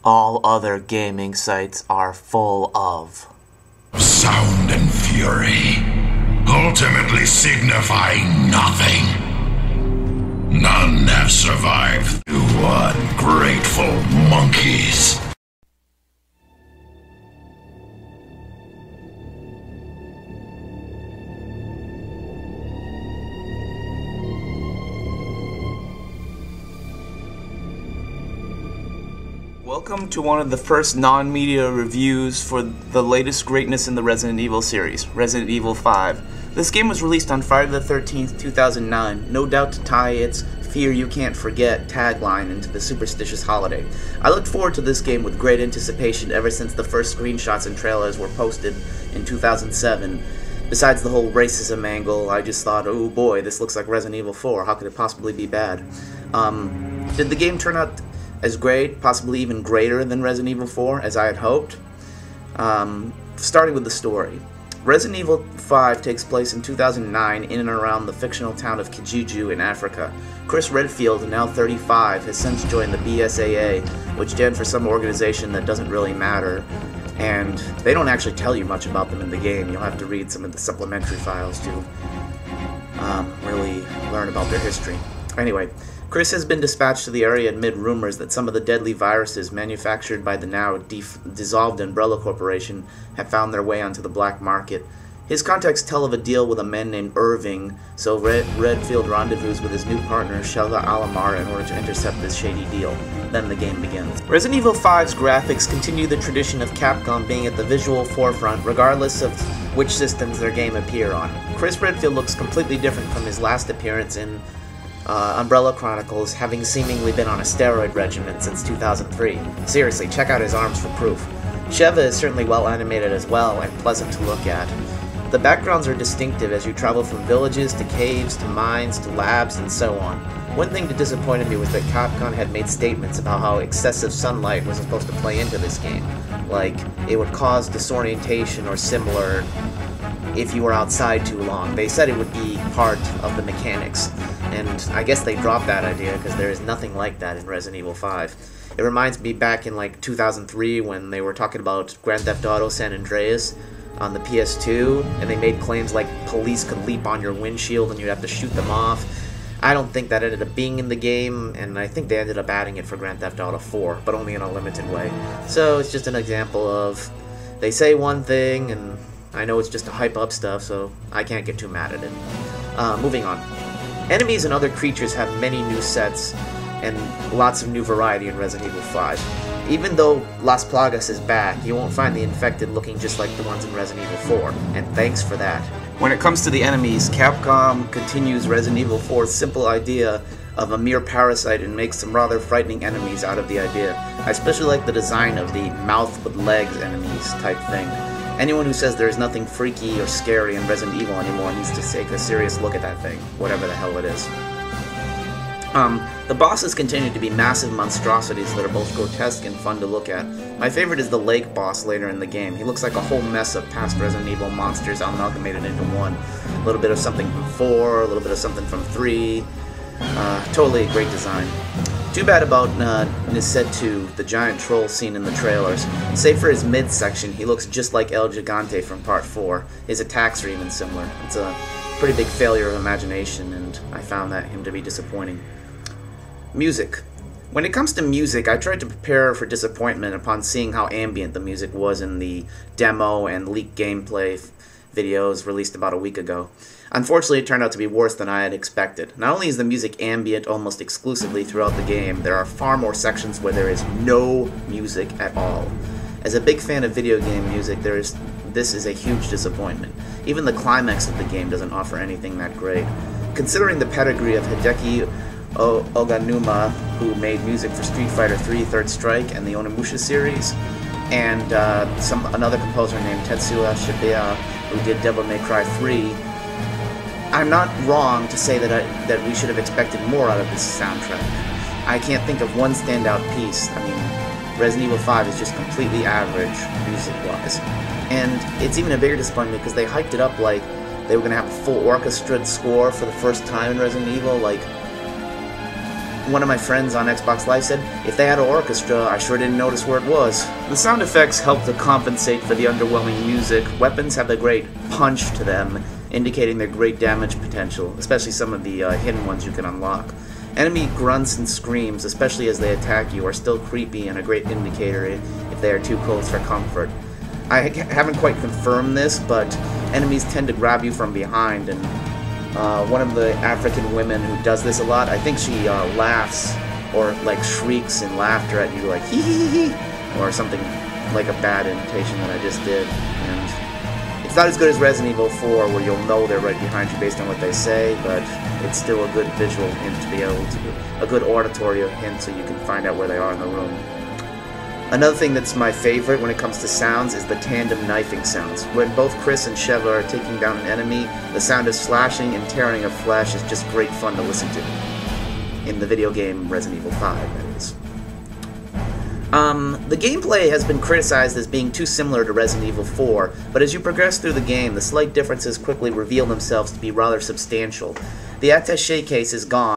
all other gaming sites are full of. Sound and fury, ultimately signifying nothing. None have survived. You ungrateful monkeys. Welcome to one of the first non-media reviews for the latest greatness in the Resident Evil series, Resident Evil 5. This game was released on Friday the 13th, 2009, no doubt to tie its "Fear You Can't Forget" tagline into the superstitious holiday. I looked forward to this game with great anticipation ever since the first screenshots and trailers were posted in 2007. Besides the whole racism angle, I just thought, oh boy, this looks like Resident Evil 4, how could it possibly be bad? Did the game turn out as great, possibly even greater than Resident Evil 4, as I had hoped? Starting with the story. Resident Evil 5 takes place in 2009 in and around the fictional town of Kijiji in Africa. Chris Redfield, now 35, has since joined the BSAA, which stands for some organization that doesn't really matter, and they don't actually tell you much about them in the game. You'll have to read some of the supplementary files to really learn about their history. Anyway, Chris has been dispatched to the area amid rumors that some of the deadly viruses manufactured by the now dissolved Umbrella Corporation have found their way onto the black market. His contacts tell of a deal with a man named Irving, so Redfield rendezvous with his new partner, Shelva Alomar, in order to intercept this shady deal. Then the game begins. Resident Evil 5's graphics continue the tradition of Capcom being at the visual forefront, regardless of which systems their game appear on. Chris Redfield looks completely different from his last appearance in Umbrella Chronicles, having seemingly been on a steroid regimen since 2003. Seriously, check out his arms for proof. Sheva is certainly well animated as well, and pleasant to look at. The backgrounds are distinctive as you travel from villages to caves to mines to labs and so on. One thing that disappointed me was that Capcom had made statements about how excessive sunlight was supposed to play into this game. Like, it would cause disorientation or similar if you were outside too long. They said it would be part of the mechanics, and I guess they dropped that idea because there is nothing like that in Resident Evil 5. It reminds me back in like 2003 when they were talking about Grand Theft Auto San Andreas on the PS2, and they made claims like police could leap on your windshield and you'd have to shoot them off. I don't think that ended up being in the game, and I think they ended up adding it for Grand Theft Auto 4, but only in a limited way. So it's just an example of, they say one thing, and I know it's just to hype up stuff, so I can't get too mad at it. Moving on. Enemies and other creatures have many new sets and lots of new variety in Resident Evil 5. Even though Las Plagas is back, you won't find the infected looking just like the ones in Resident Evil 4, and thanks for that. When it comes to the enemies, Capcom continues Resident Evil 4's simple idea of a mere parasite and makes some rather frightening enemies out of the idea. I especially like the design of the mouth with legs enemies type thing. Anyone who says there is nothing freaky or scary in Resident Evil anymore needs to take a serious look at that thing, whatever the hell it is. The bosses continue to be massive monstrosities that are both grotesque and fun to look at. My favorite is the lake boss later in the game. He looks like a whole mess of past Resident Evil monsters amalgamated into one. A little bit of something from 4, a little bit of something from 3. Totally a great design. Too bad about Nisetu, the giant troll seen in the trailers. Save for his midsection, he looks just like El Gigante from Part 4. His attacks are even similar. It's a pretty big failure of imagination, and I found him to be disappointing. Music. When it comes to music, I tried to prepare for disappointment upon seeing how ambient the music was in the demo and leaked gameplay videos released about a week ago. Unfortunately, it turned out to be worse than I had expected. Not only is the music ambient almost exclusively throughout the game, there are far more sections where there is no music at all. As a big fan of video game music, this is a huge disappointment. Even the climax of the game doesn't offer anything that great. Considering the pedigree of Hideki Oganuma, who made music for Street Fighter III Third Strike and the Onimusha series, and another composer named Tetsuya Shibuya, who did Devil May Cry 3, I'm not wrong to say that we should have expected more out of this soundtrack. I can't think of one standout piece. I mean, Resident Evil 5 is just completely average, music-wise. And it's even a bigger disappointment because they hyped it up like they were going to have a full orchestra score for the first time in Resident Evil. Like, one of my friends on Xbox Live said, if they had an orchestra, I sure didn't notice where it was. The sound effects help to compensate for the underwhelming music. Weapons have a great punch to them, indicating their great damage potential, especially some of the hidden ones you can unlock. Enemy grunts and screams, especially as they attack you, are still creepy and a great indicator if they are too close for comfort. I haven't quite confirmed this, but enemies tend to grab you from behind, and one of the African women who does this a lot, I think she laughs or like shrieks in laughter at you, like hee hee hee hee, or something like a bad imitation that I just did. And it's not as good as Resident Evil 4, where you'll know they're right behind you based on what they say, but it's still a good visual hint to be able to, a good auditory hint so you can find out where they are in the room. Another thing that's my favorite when it comes to sounds is the tandem knifing sounds. When both Chris and Sheva are taking down an enemy, the sound of slashing and tearing of flesh is just great fun to listen to. In the video game Resident Evil 5, that is. The gameplay has been criticized as being too similar to Resident Evil 4, but as you progress through the game, the slight differences quickly reveal themselves to be rather substantial. The attaché case is gone.